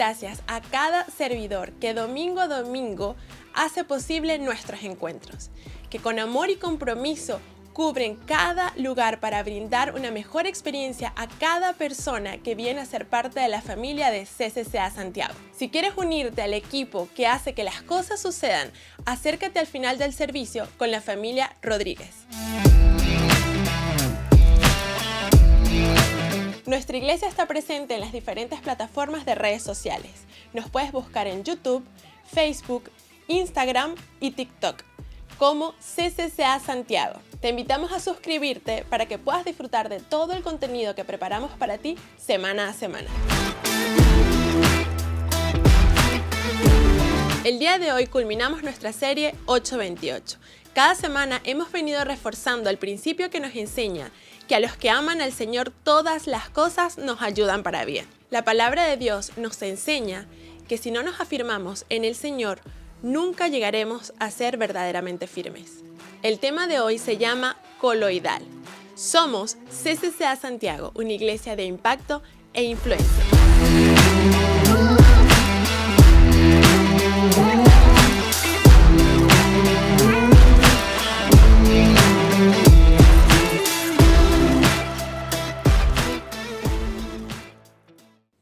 gracias a cada servidor que domingo a domingo hace posible nuestros encuentros, que con amor y compromiso cubren cada lugar para brindar una mejor experiencia a cada persona que viene a ser parte de la familia de CCCA Santiago. Si quieres unirte al equipo que hace que las cosas sucedan, acércate al final del servicio con la familia Rodríguez. Nuestra iglesia está presente en las diferentes plataformas de redes sociales. Nos puedes buscar en YouTube, Facebook, Instagram y TikTok como CCCA Santiago. Te invitamos a suscribirte para que puedas disfrutar de todo el contenido que preparamos para ti semana a semana. El día de hoy culminamos nuestra serie 828. Cada semana hemos venido reforzando el principio que nos enseña que a los que aman al Señor todas las cosas nos ayudan para bien. La palabra de Dios nos enseña que si no nos afirmamos en el Señor, nunca llegaremos a ser verdaderamente firmes. El tema de hoy se llama coloidal. Somos CCCA Santiago, una iglesia de impacto e influencia.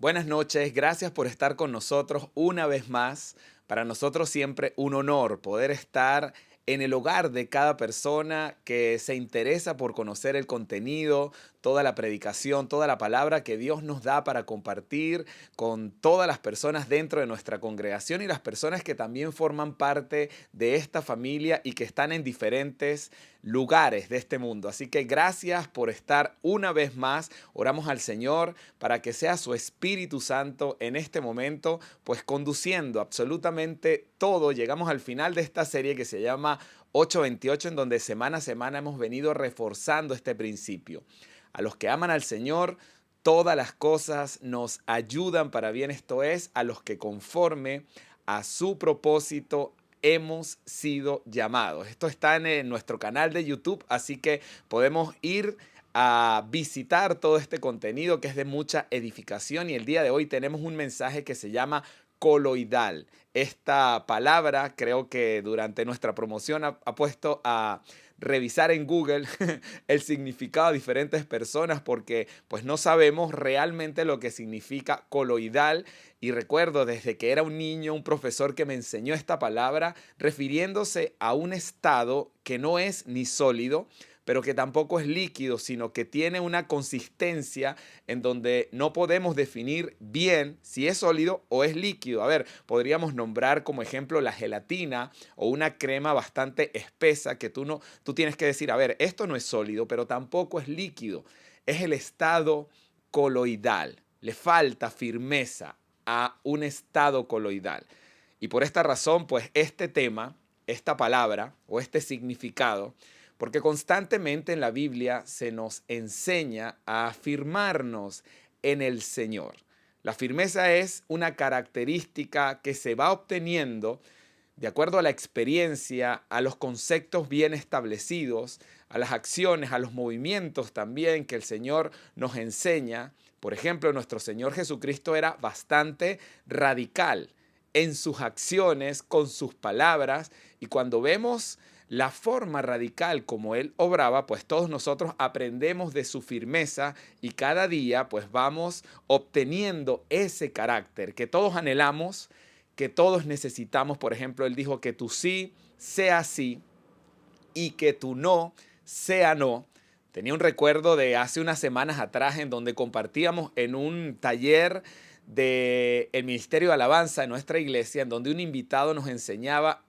Buenas noches, gracias por estar con nosotros una vez más. Para nosotros siempre un honor poder estar en el hogar de cada persona que se interesa por conocer el contenido, toda la predicación, toda la palabra que Dios nos da para compartir con todas las personas dentro de nuestra congregación y las personas que también forman parte de esta familia y que están en diferentes lugares de este mundo. Así que gracias por estar una vez más. Oramos al Señor para que sea su Espíritu Santo en este momento, pues conduciendo absolutamente todo. Llegamos al final de esta serie que se llama 828, en donde semana a semana hemos venido reforzando este principio. A los que aman al Señor, todas las cosas nos ayudan para bien. Esto es, a los que conforme a su propósito hemos sido llamados. Esto está en nuestro canal de YouTube, así que podemos ir a visitar todo este contenido que es de mucha edificación. Y el día de hoy tenemos un mensaje que se llama coloidal. Esta palabra creo que durante nuestra promoción ha puesto a revisar en Google el significado de diferentes personas porque pues no sabemos realmente lo que significa coloidal. Y recuerdo desde que era un niño, un profesor que me enseñó esta palabra refiriéndose a un estado que no es ni sólido, pero que tampoco es líquido, sino que tiene una consistencia en donde no podemos definir bien si es sólido o es líquido. A ver, podríamos nombrar como ejemplo la gelatina o una crema bastante espesa que tú tienes que decir, a ver, esto no es sólido, pero tampoco es líquido. Es el estado coloidal. Le falta firmeza a un estado coloidal. Y por esta razón, pues este tema, esta palabra o este significado, porque constantemente en la Biblia se nos enseña a afirmarnos en el Señor. La firmeza es una característica que se va obteniendo de acuerdo a la experiencia, a los conceptos bien establecidos, a las acciones, a los movimientos también que el Señor nos enseña. Por ejemplo, nuestro Señor Jesucristo era bastante radical en sus acciones, con sus palabras, y cuando vemos la forma radical como Él obraba, pues todos nosotros aprendemos de su firmeza y cada día pues vamos obteniendo ese carácter que todos anhelamos, que todos necesitamos. Por ejemplo, Él dijo que tu sí sea sí y que tu no sea no. Tenía un recuerdo de hace unas semanas atrás en donde compartíamos en un taller del Ministerio de Alabanza en nuestra iglesia, en donde un invitado nos enseñaba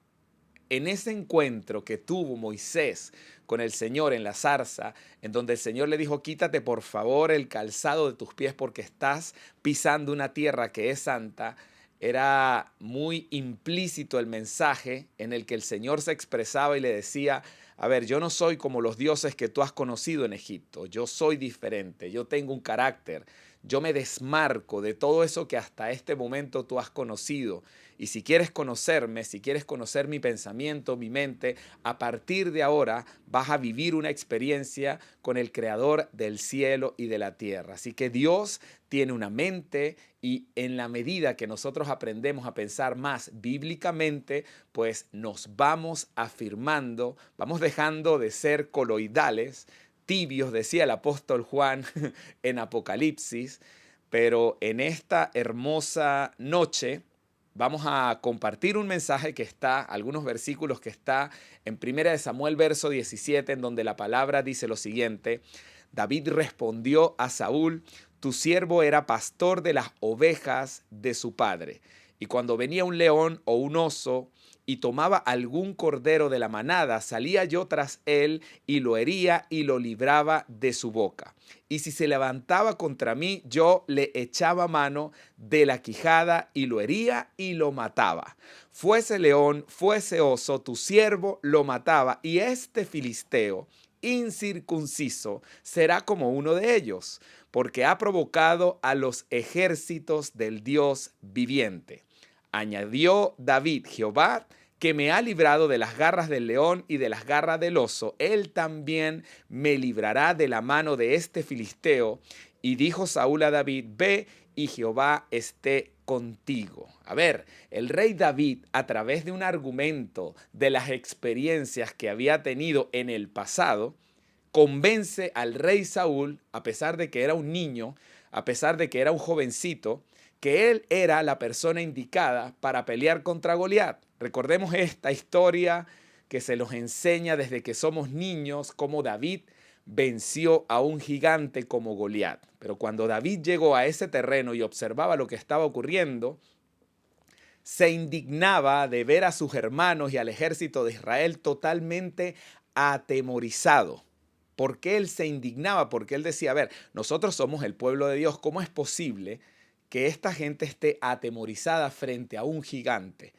en ese encuentro que tuvo Moisés con el Señor en la zarza, en donde el Señor le dijo, quítate por favor el calzado de tus pies porque estás pisando una tierra que es santa. Era muy implícito el mensaje en el que el Señor se expresaba y le decía, a ver, yo no soy como los dioses que tú has conocido en Egipto, yo soy diferente, yo tengo un carácter, yo me desmarco de todo eso que hasta este momento tú has conocido. Y si quieres conocerme, si quieres conocer mi pensamiento, mi mente, a partir de ahora vas a vivir una experiencia con el Creador del cielo y de la tierra. Así que Dios tiene una mente y en la medida que nosotros aprendemos a pensar más bíblicamente, pues nos vamos afirmando, vamos dejando de ser coloidales, tibios, decía el apóstol Juan en Apocalipsis, pero en esta hermosa noche vamos a compartir un mensaje que está, algunos versículos que está en 1 Samuel verso 17, en donde la palabra dice lo siguiente: David respondió a Saúl: tu siervo era pastor de las ovejas de su padre. Y cuando venía un león o un oso y tomaba algún cordero de la manada, salía yo tras él y lo hería y lo libraba de su boca. Y si se levantaba contra mí, yo le echaba mano de la quijada y lo hería y lo mataba. Fuese león, fuese oso, tu siervo lo mataba, y este filisteo incircunciso será como uno de ellos, porque ha provocado a los ejércitos del Dios viviente. Añadió David: Jehová, que me ha librado de las garras del león y de las garras del oso, él también me librará de la mano de este filisteo. Y dijo Saúl a David: ve, y Jehová esté contigo. A ver, el rey David, a través de un argumento de las experiencias que había tenido en el pasado, convence al rey Saúl, a pesar de que era un niño, a pesar de que era un jovencito, que él era la persona indicada para pelear contra Goliat. Recordemos esta historia que se nos enseña desde que somos niños, cómo David venció a un gigante como Goliat. Pero cuando David llegó a ese terreno y observaba lo que estaba ocurriendo, se indignaba de ver a sus hermanos y al ejército de Israel totalmente atemorizado. ¿Por qué él se indignaba? Porque él decía: a ver, nosotros somos el pueblo de Dios, ¿cómo es posible que esta gente esté atemorizada frente a un gigante?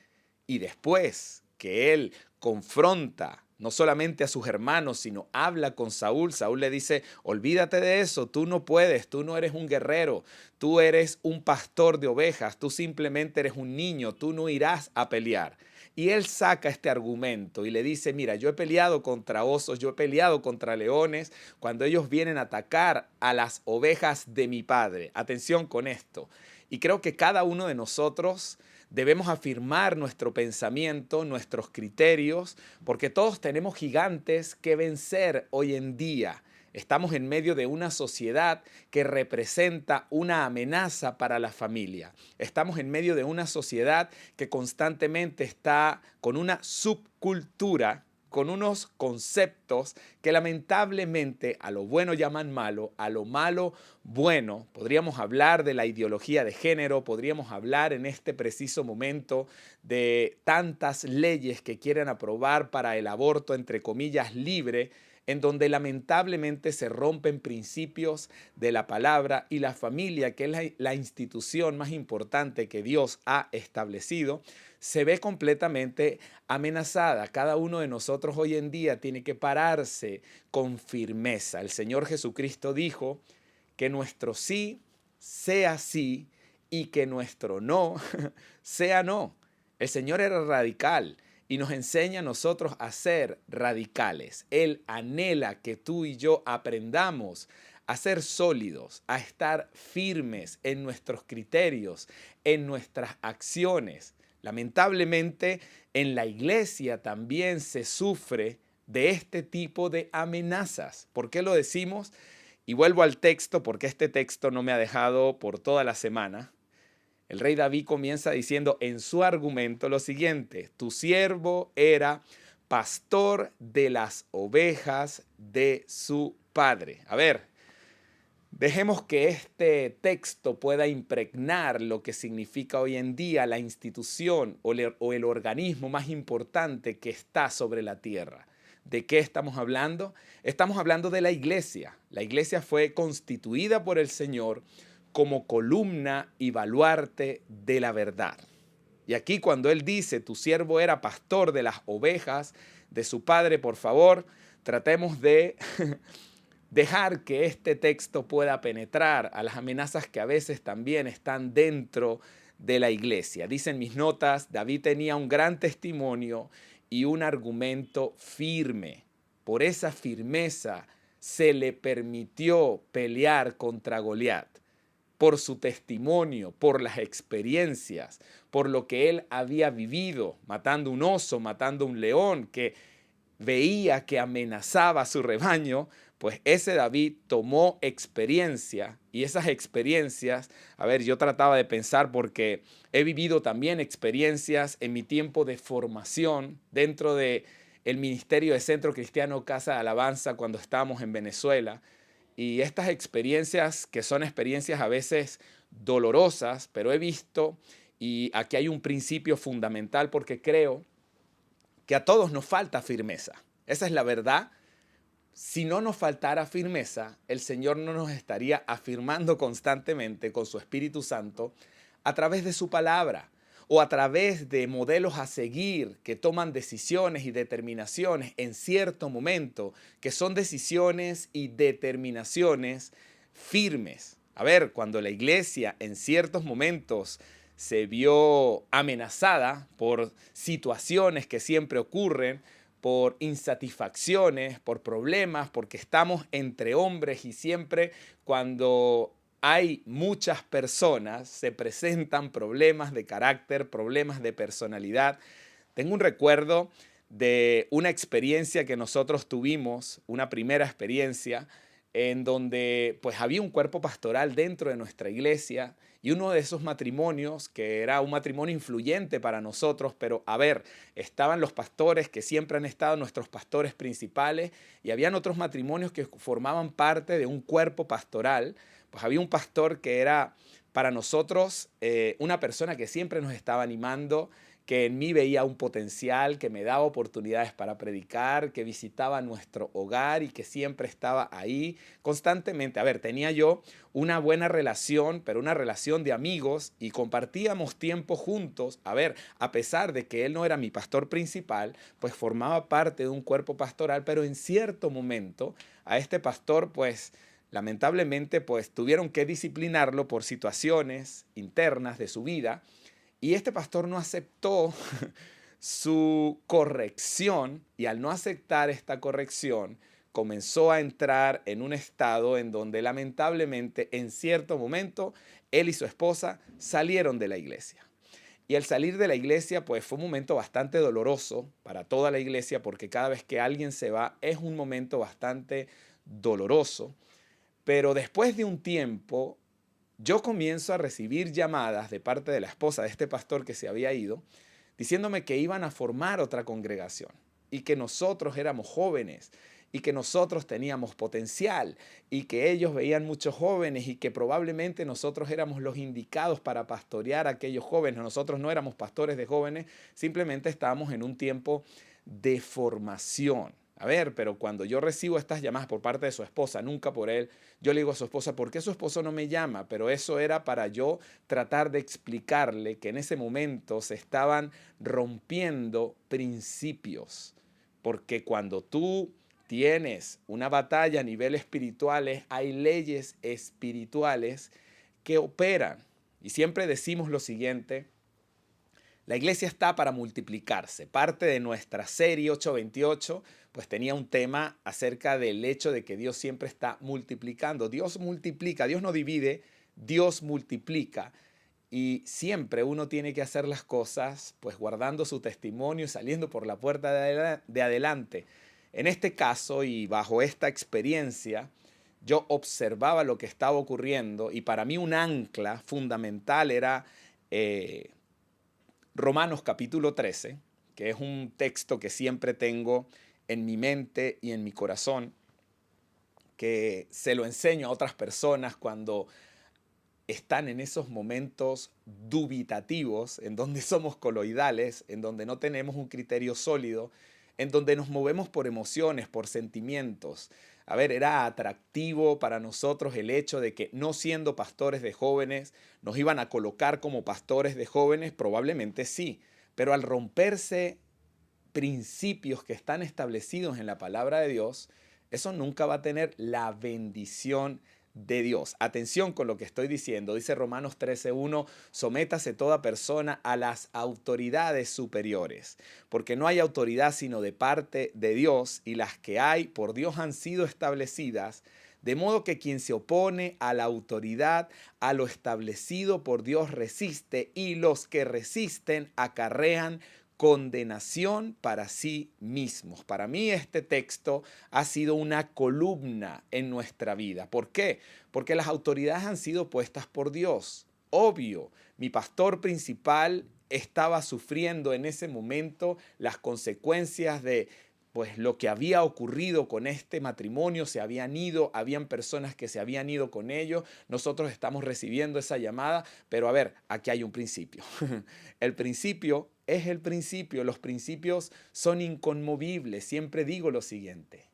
Y después que él confronta no solamente a sus hermanos, sino habla con Saúl, Saúl le dice: olvídate de eso, tú no puedes, tú no eres un guerrero, tú eres un pastor de ovejas, tú simplemente eres un niño, tú no irás a pelear. Y él saca este argumento y le dice: mira, yo he peleado contra osos, yo he peleado contra leones, cuando ellos vienen a atacar a las ovejas de mi padre. Atención con esto. Y creo que cada uno de nosotros debemos afirmar nuestro pensamiento, nuestros criterios, porque todos tenemos gigantes que vencer hoy en día. Estamos en medio de una sociedad que representa una amenaza para la familia. Estamos en medio de una sociedad que constantemente está con una subcultura, con unos conceptos que lamentablemente a lo bueno llaman malo, a lo malo bueno. Podríamos hablar de la ideología de género, podríamos hablar en este preciso momento de tantas leyes que quieren aprobar para el aborto, entre comillas, libre, en donde lamentablemente se rompen principios de la palabra, y la familia, que es la institución más importante que Dios ha establecido, se ve completamente amenazada. Cada uno de nosotros hoy en día tiene que pararse con firmeza. El Señor Jesucristo dijo que nuestro sí sea sí y que nuestro no sea no. El Señor era radical y nos enseña a nosotros a ser radicales. Él anhela que tú y yo aprendamos a ser sólidos, a estar firmes en nuestros criterios, en nuestras acciones. Lamentablemente, en la iglesia también se sufre de este tipo de amenazas. ¿Por qué lo decimos? Y vuelvo al texto, porque este texto no me ha dejado por toda la semana. El rey David comienza diciendo en su argumento lo siguiente: tu siervo era pastor de las ovejas de su padre. A ver, dejemos que este texto pueda impregnar lo que significa hoy en día la institución o el organismo más importante que está sobre la tierra. ¿De qué estamos hablando? Estamos hablando de la iglesia. La iglesia fue constituida por el Señor como columna y baluarte de la verdad. Y aquí cuando él dice tu siervo era pastor de las ovejas de su padre, por favor, tratemos de dejar que este texto pueda penetrar a las amenazas que a veces también están dentro de la iglesia. Dicen mis notas, David tenía un gran testimonio y un argumento firme. Por esa firmeza se le permitió pelear contra Goliat, por su testimonio, por las experiencias, por lo que él había vivido, matando un oso, matando un león, que veía que amenazaba a su rebaño. Pues ese David tomó experiencia y esas experiencias, a ver, yo trataba de pensar porque he vivido también experiencias en mi tiempo de formación dentro de el ministerio de Centro Cristiano Casa de Alabanza cuando estábamos en Venezuela. Y estas experiencias, que son experiencias a veces dolorosas, pero he visto, y aquí hay un principio fundamental porque creo que a todos nos falta firmeza. Esa es la verdad. Si no nos faltara firmeza, el Señor no nos estaría afirmando constantemente con su Espíritu Santo a través de su palabra o a través de modelos a seguir que toman decisiones y determinaciones en cierto momento, que son decisiones y determinaciones firmes. A ver, cuando la iglesia en ciertos momentos se vio amenazada por situaciones que siempre ocurren, por insatisfacciones, por problemas, porque estamos entre hombres y siempre cuando hay muchas personas se presentan problemas de carácter, problemas de personalidad. Tengo un recuerdo de una experiencia que nosotros tuvimos, una primera experiencia, en donde pues había un cuerpo pastoral dentro de nuestra iglesia y uno de esos matrimonios, que era un matrimonio influyente para nosotros, pero a ver, estaban los pastores que siempre han estado nuestros pastores principales y habían otros matrimonios que formaban parte de un cuerpo pastoral. Pues había un pastor que era para nosotros una persona que siempre nos estaba animando, que en mí veía un potencial, que me daba oportunidades para predicar, que visitaba nuestro hogar y que siempre estaba ahí constantemente. A ver, tenía yo una buena relación, pero una relación de amigos y compartíamos tiempo juntos. A ver, a pesar de que él no era mi pastor principal, pues formaba parte de un cuerpo pastoral, pero en cierto momento a este pastor, pues lamentablemente, pues tuvieron que disciplinarlo por situaciones internas de su vida. Y este pastor no aceptó su corrección y al no aceptar esta corrección comenzó a entrar en un estado en donde lamentablemente en cierto momento él y su esposa salieron de la iglesia. Y al salir de la iglesia pues fue un momento bastante doloroso para toda la iglesia porque cada vez que alguien se va es un momento bastante doloroso. Pero después de un tiempo yo comienzo a recibir llamadas de parte de la esposa de este pastor que se había ido, diciéndome que iban a formar otra congregación y que nosotros éramos jóvenes y que nosotros teníamos potencial y que ellos veían muchos jóvenes y que probablemente nosotros éramos los indicados para pastorear a aquellos jóvenes. Nosotros no éramos pastores de jóvenes, simplemente estábamos en un tiempo de formación. A ver, pero cuando yo recibo estas llamadas por parte de su esposa, nunca por él, yo le digo a su esposa, ¿por qué su esposo no me llama? Pero eso era para yo tratar de explicarle que en ese momento se estaban rompiendo principios. Porque cuando tú tienes una batalla a nivel espirituales, hay leyes espirituales que operan. Y siempre decimos lo siguiente: la iglesia está para multiplicarse. Parte de nuestra serie 828 pues tenía un tema acerca del hecho de que Dios siempre está multiplicando. Dios multiplica, Dios no divide, Dios multiplica. Y siempre uno tiene que hacer las cosas pues guardando su testimonio y saliendo por la puerta de adelante. En este caso y bajo esta experiencia, yo observaba lo que estaba ocurriendo y para mí un ancla fundamental era Romanos capítulo 13, que es un texto que siempre tengo en mi mente y en mi corazón, que se lo enseño a otras personas cuando están en esos momentos dubitativos, en donde somos coloidales, en donde no tenemos un criterio sólido, en donde nos movemos por emociones, por sentimientos. A ver, era atractivo para nosotros el hecho de que no siendo pastores de jóvenes, nos iban a colocar como pastores de jóvenes, probablemente sí, pero al romperse principios que están establecidos en la palabra de Dios, eso nunca va a tener la bendición de Dios. Atención con lo que estoy diciendo. Dice Romanos 13:1, sométase toda persona a las autoridades superiores, porque no hay autoridad sino de parte de Dios, y las que hay por Dios han sido establecidas, de modo que quien se opone a la autoridad, a lo establecido por Dios resiste, y los que resisten acarrean condenación para sí mismos. Para mí este texto ha sido una columna en nuestra vida. ¿Por qué? Porque las autoridades han sido puestas por Dios. Obvio, mi pastor principal estaba sufriendo en ese momento las consecuencias de pues lo que había ocurrido con este matrimonio. Se habían ido, habían personas que se habían ido con ellos. Nosotros estamos recibiendo esa llamada, pero a ver, aquí hay un principio. El principio es el principio. Los principios son inconmovibles. Siempre digo lo siguiente: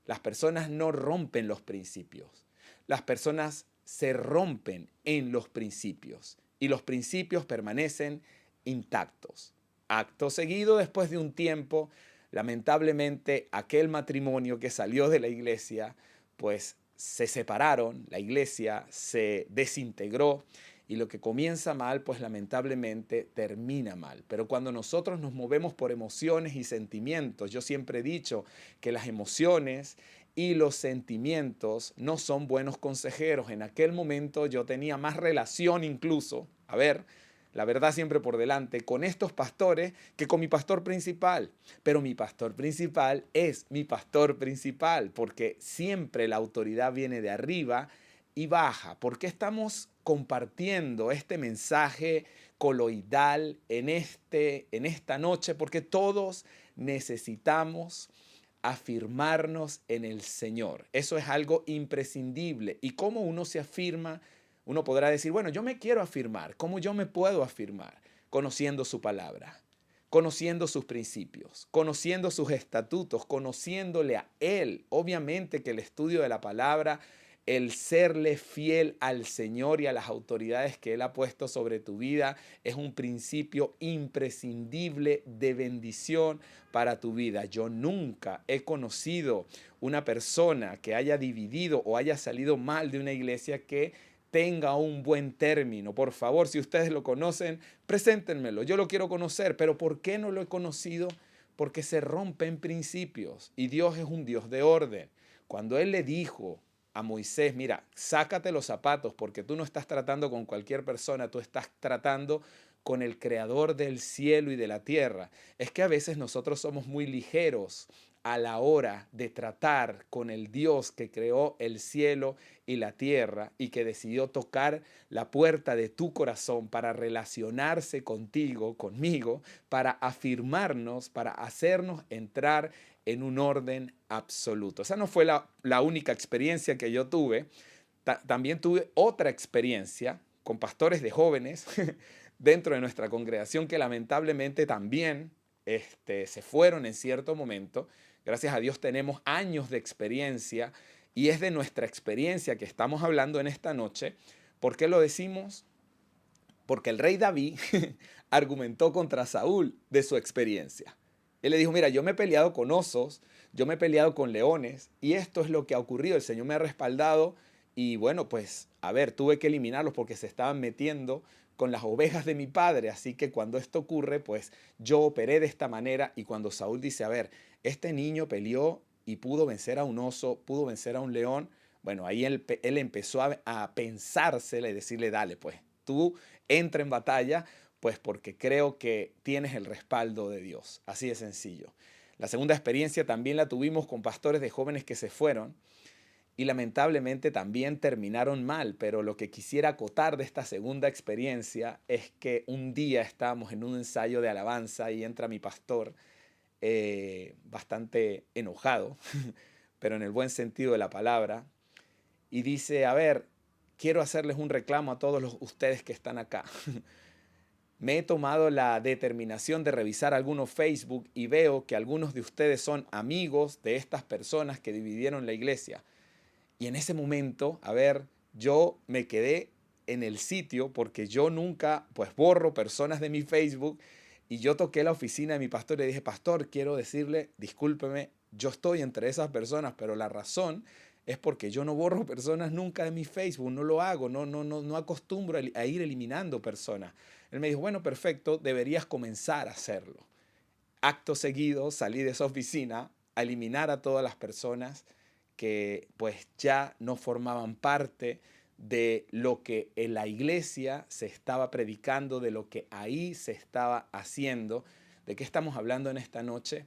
las personas no rompen los principios. Las personas se rompen en los principios y los principios permanecen intactos. Acto seguido, después de un tiempo, lamentablemente, aquel matrimonio que salió de la iglesia, pues se separaron, la iglesia se desintegró, y lo que comienza mal, pues lamentablemente termina mal. Pero cuando nosotros nos movemos por emociones y sentimientos, yo siempre he dicho que las emociones y los sentimientos no son buenos consejeros. En aquel momento yo tenía más relación incluso, a ver, la verdad siempre por delante, con estos pastores que con mi pastor principal. Pero mi pastor principal es mi pastor principal, porque siempre la autoridad viene de arriba y baja. ¿Por qué estamos compartiendo este mensaje coloidal en esta noche? Porque todos necesitamos afirmarnos en el Señor. Eso es algo imprescindible. ¿Y cómo uno se afirma? Uno podrá decir, bueno, yo me quiero afirmar. ¿Cómo yo me puedo afirmar? Conociendo su palabra, conociendo sus principios, conociendo sus estatutos, conociéndole a Él. Obviamente que el estudio de la palabra, el serle fiel al Señor y a las autoridades que Él ha puesto sobre tu vida, es un principio imprescindible de bendición para tu vida. Yo nunca he conocido una persona que haya dividido o haya salido mal de una iglesia que tenga un buen término. Por favor, si ustedes lo conocen, preséntenmelo. Yo lo quiero conocer, pero ¿por qué no lo he conocido? Porque se rompen principios y Dios es un Dios de orden. Cuando Él le dijo a Moisés, mira, sácate los zapatos porque tú no estás tratando con cualquier persona, tú estás tratando con el creador del cielo y de la tierra. Es que a veces nosotros somos muy ligeros a la hora de tratar con el Dios que creó el cielo y la tierra y que decidió tocar la puerta de tu corazón para relacionarse contigo, conmigo, para afirmarnos, para hacernos entrar en un orden absoluto. Esa no fue la única experiencia que yo tuve. También tuve otra experiencia con pastores de jóvenes dentro de nuestra congregación que lamentablemente también se fueron en cierto momento. Gracias a Dios tenemos años de experiencia y es de nuestra experiencia que estamos hablando en esta noche. ¿Por qué lo decimos? Porque el rey David argumentó contra Saúl de su experiencia. Él le dijo, mira, yo me he peleado con osos, yo me he peleado con leones y esto es lo que ha ocurrido. El Señor me ha respaldado y bueno, pues a ver, tuve que eliminarlos porque se estaban metiendo con las ovejas de mi padre. Así que cuando esto ocurre, pues yo operé de esta manera. Y cuando Saúl dice, a ver, este niño peleó y pudo vencer a un oso, pudo vencer a un león. Bueno, ahí él empezó a pensársele y decirle, dale, pues tú entra en batalla, pues porque creo que tienes el respaldo de Dios. Así de sencillo. La segunda experiencia también la tuvimos con pastores de jóvenes que se fueron y lamentablemente también terminaron mal, pero lo que quisiera acotar de esta segunda experiencia es que un día estábamos en un ensayo de alabanza y entra mi pastor bastante enojado, pero en el buen sentido de la palabra, y dice, a ver, quiero hacerles un reclamo a todos ustedes que están acá. Me he tomado la determinación de revisar algunos Facebook y veo que algunos de ustedes son amigos de estas personas que dividieron la iglesia. Y en ese momento, a ver, yo me quedé en el sitio porque yo nunca, pues borro personas de mi Facebook y yo toqué la oficina de mi pastor y le dije, pastor, quiero decirle, discúlpeme, yo estoy entre esas personas, pero la razón es porque yo no borro personas nunca de mi Facebook, no lo hago, no acostumbro a ir eliminando personas. Él me dijo, bueno, perfecto, deberías comenzar a hacerlo. Acto seguido salí de esa oficina a eliminar a todas las personas que pues ya no formaban parte de lo que en la iglesia se estaba predicando, de lo que ahí se estaba haciendo. ¿De qué estamos hablando en esta noche?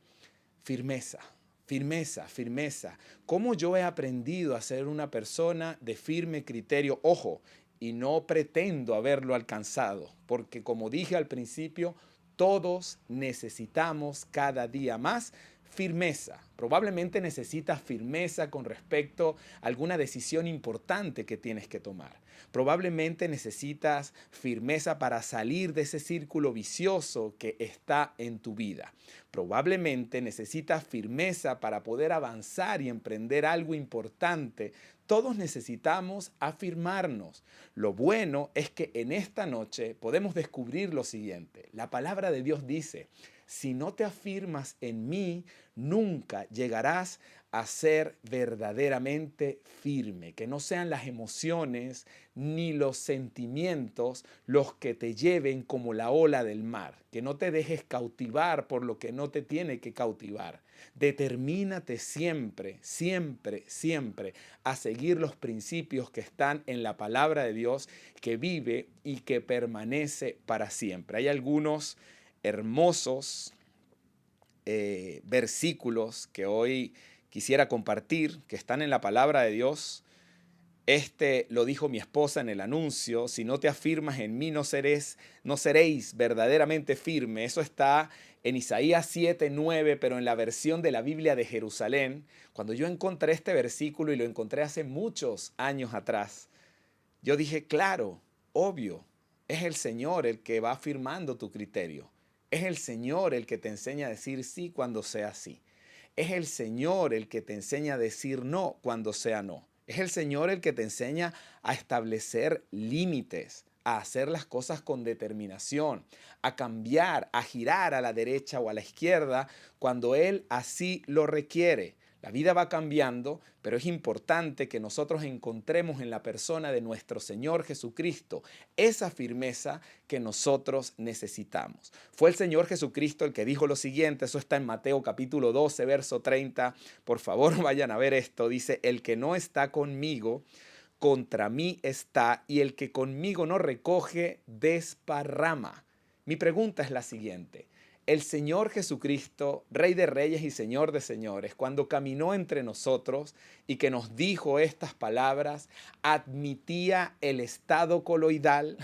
Firmeza, firmeza, firmeza. ¿Cómo yo he aprendido a ser una persona de firme criterio? Ojo, y no pretendo haberlo alcanzado, porque como dije al principio, todos necesitamos cada día más firmeza. Probablemente necesitas firmeza con respecto a alguna decisión importante que tienes que tomar. Probablemente necesitas firmeza para salir de ese círculo vicioso que está en tu vida. Probablemente necesitas firmeza para poder avanzar y emprender algo importante. Todos necesitamos afirmarnos. Lo bueno es que en esta noche podemos descubrir lo siguiente. La palabra de Dios dice, si no te afirmas en mí, nunca llegarás a ser verdaderamente firme, que no sean las emociones ni los sentimientos los que te lleven como la ola del mar, que no te dejes cautivar por lo que no te tiene que cautivar. Determínate siempre, siempre, siempre a seguir los principios que están en la palabra de Dios, que vive y que permanece para siempre. Hay algunos hermosos versículos que hoy quisiera compartir, que están en la palabra de Dios. Este lo dijo mi esposa en el anuncio, si no te afirmas en mí no seréis verdaderamente firme. Eso está en Isaías 7:9, pero en la versión de la Biblia de Jerusalén. Cuando yo encontré este versículo y lo encontré hace muchos años atrás, yo dije, claro, obvio, es el Señor el que va afirmando tu criterio. Es el Señor el que te enseña a decir sí cuando sea sí. Es el Señor el que te enseña a decir no cuando sea no. Es el Señor el que te enseña a establecer límites, a hacer las cosas con determinación, a cambiar, a girar a la derecha o a la izquierda cuando Él así lo requiere. La vida va cambiando, pero es importante que nosotros encontremos en la persona de nuestro Señor Jesucristo esa firmeza que nosotros necesitamos. Fue el Señor Jesucristo el que dijo lo siguiente, eso está en Mateo capítulo 12, verso 30. Por favor, vayan a ver esto. Dice, el que no está conmigo, contra mí está, y el que conmigo no recoge, desparrama. Mi pregunta es la siguiente. El Señor Jesucristo, Rey de Reyes y Señor de Señores, cuando caminó entre nosotros y que nos dijo estas palabras, admitía el estado coloidal,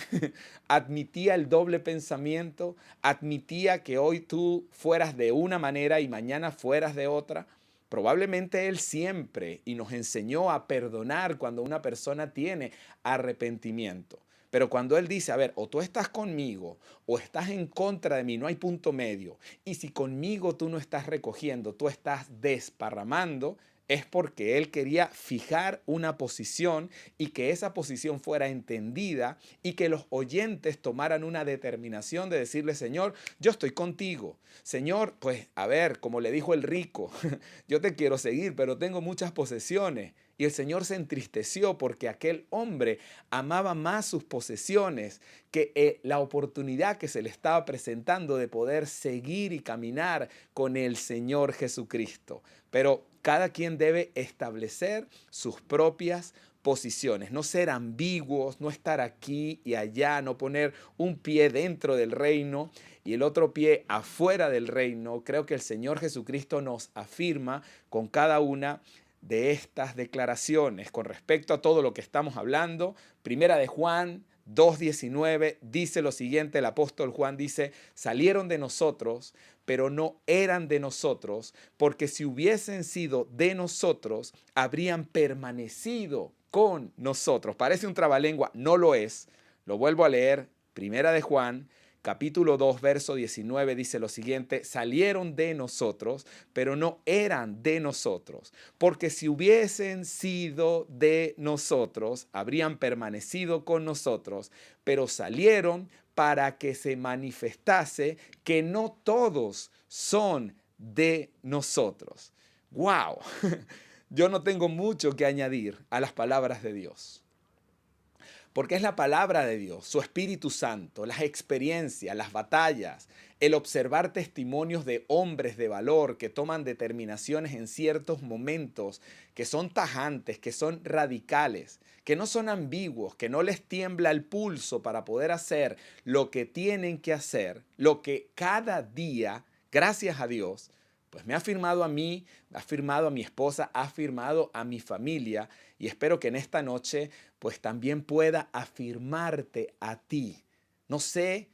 admitía el doble pensamiento, admitía que hoy tú fueras de una manera y mañana fueras de otra. Probablemente Él siempre y nos enseñó a perdonar cuando una persona tiene arrepentimiento. Pero cuando Él dice, a ver, o tú estás conmigo o estás en contra de mí, no hay punto medio. Y si conmigo tú no estás recogiendo, tú estás desparramando, es porque Él quería fijar una posición y que esa posición fuera entendida y que los oyentes tomaran una determinación de decirle, Señor, yo estoy contigo. Señor, pues a ver, como le dijo el rico, yo te quiero seguir, pero tengo muchas posesiones. Y el Señor se entristeció porque aquel hombre amaba más sus posesiones que la oportunidad que se le estaba presentando de poder seguir y caminar con el Señor Jesucristo. Pero cada quien debe establecer sus propias posiciones, no ser ambiguos, no estar aquí y allá, no poner un pie dentro del reino y el otro pie afuera del reino. Creo que el Señor Jesucristo nos afirma con cada una de estas declaraciones con respecto a todo lo que estamos hablando. Primera de Juan 2:19 dice lo siguiente, el apóstol Juan dice, salieron de nosotros, pero no eran de nosotros, porque si hubiesen sido de nosotros, habrían permanecido con nosotros. Parece un trabalengua, no lo es. Lo vuelvo a leer, Primera de Juan capítulo 2, verso 19 dice lo siguiente, salieron de nosotros, pero no eran de nosotros, porque si hubiesen sido de nosotros, habrían permanecido con nosotros, pero salieron para que se manifestase que no todos son de nosotros. ¡Wow! Yo no tengo mucho que añadir a las palabras de Dios. Porque es la palabra de Dios, su Espíritu Santo, las experiencias, las batallas, el observar testimonios de hombres de valor que toman determinaciones en ciertos momentos, que son tajantes, que son radicales, que no son ambiguos, que no les tiembla el pulso para poder hacer lo que tienen que hacer, lo que cada día, gracias a Dios, pues me ha firmado a mí, ha firmado a mi esposa, ha firmado a mi familia, y espero que en esta noche pues también pueda afirmarte a ti. No sé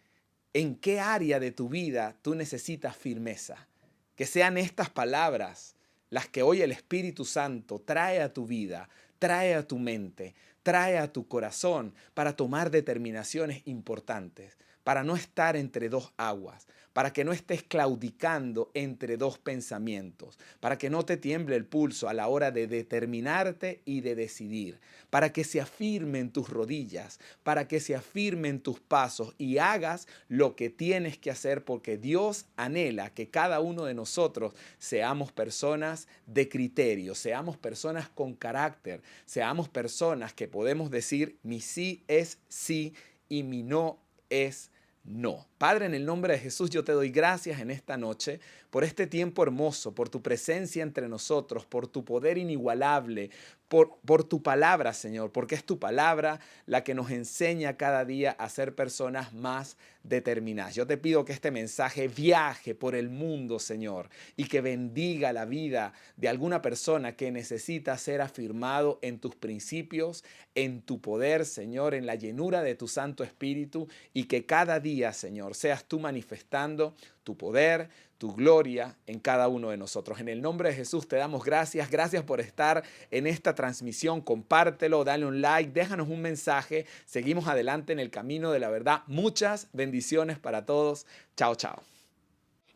en qué área de tu vida tú necesitas firmeza. Que sean estas palabras las que hoy el Espíritu Santo trae a tu vida, trae a tu mente, trae a tu corazón para tomar determinaciones importantes, para no estar entre dos aguas, para que no estés claudicando entre dos pensamientos, para que no te tiemble el pulso a la hora de determinarte y de decidir, para que se afirmen tus rodillas, para que se afirmen tus pasos y hagas lo que tienes que hacer, porque Dios anhela que cada uno de nosotros seamos personas de criterio, seamos personas con carácter, seamos personas que podemos decir mi sí es sí y mi no es no. Padre, en el nombre de Jesús, yo te doy gracias en esta noche por este tiempo hermoso, por tu presencia entre nosotros, por tu poder inigualable, por tu palabra, Señor, porque es tu palabra la que nos enseña cada día a ser personas más determinadas. Yo te pido que este mensaje viaje por el mundo, Señor, y que bendiga la vida de alguna persona que necesita ser afirmado en tus principios, en tu poder, Señor, en la llenura de tu Santo Espíritu, y que cada día, Señor, seas tú manifestando tu poder, tu gloria en cada uno de nosotros. En el nombre de Jesús te damos gracias. Gracias por estar en esta transmisión. Compártelo, dale un like, déjanos un mensaje. Seguimos adelante en el camino de la verdad. Muchas bendiciones para todos. Chao, chao.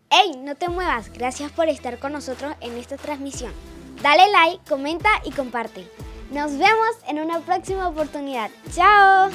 ¡Hey! No te muevas. Gracias por estar con nosotros en esta transmisión. Dale like, comenta y comparte. Nos vemos en una próxima oportunidad. ¡Chao!